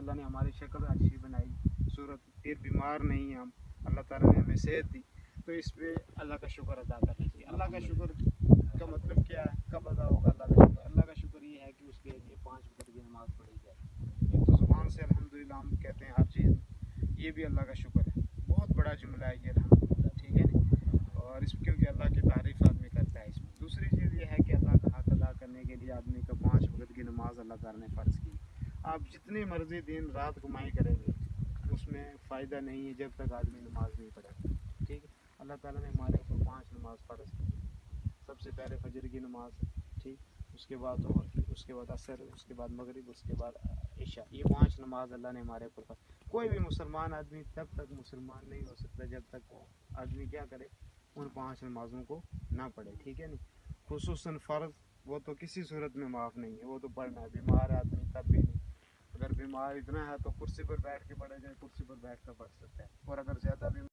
अल्लाह ने हमारी शक्ल अच्छी बनाई, सूरत, फिर बीमार नहीं हम, अल्लाह ताला ने हमें सेहत दी, तो इस पे अल्लाह का शुक्र अदा करना चाहिए। अल्लाह का शुक्र का मतलब क्या है, कब अदा होगा अल्लाह का शुक्र? अल्लाह का शुक्र ये है कि उसके लिए 5 वक्त की नमाज पढ़ी जाए। एक तो ज़ुबान से अल्हम्दुलिल्लाह हम कहते हैं हर चीज़, ये भी अल्लाह का शुक्र है, बहुत बड़ा जुमला है ये अल्हम्दुलिल्लाह, ठीक है नी। और इस क्योंकि अल्लाह की तारीफ़ आदमी करता है इसमें। दूसरी चीज़ ये है कि अल्लाह का हक अदा करने के लिए आदमी को 5 वक्त की नमाज अल्लाह ताला ने फ़र्ज़ की। आप जितनी मर्ज़ी दिन रात कमाई करेंगे उसमें फ़ायदा नहीं है जब तक आदमी नमाज नहीं पढ़ेगा, ठीक है। अल्लाह ताला ने हमारे ऊपर 5 नमाज फ़र्ज़ की। सबसे पहले फजर की नमाज, ठीक, उसके बाद और उसके बाद असर, उसके बाद मगरिब, उसके बाद इशा, ये 5 नमाज अल्लाह ने हमारे ऊपर फ़र्ज़। कोई भी मुसलमान आदमी तब तक मुसलमान नहीं हो सकता जब तक आदमी क्या करे, उन 5 नमाज़ों को ना पढ़े, ठीक है नी। खुसूसन फ़र्ज़ वो तो किसी सूरत में माफ़ नहीं है, वो तो पढ़ना है। बीमार आदमी तब भी नहीं, अगर बीमार इतना है तो कुर्सी पर बैठ के पढ़े जाए, कुर्सी पर बैठ कर पढ़ सकता है। और अगर ज़्यादा बीमार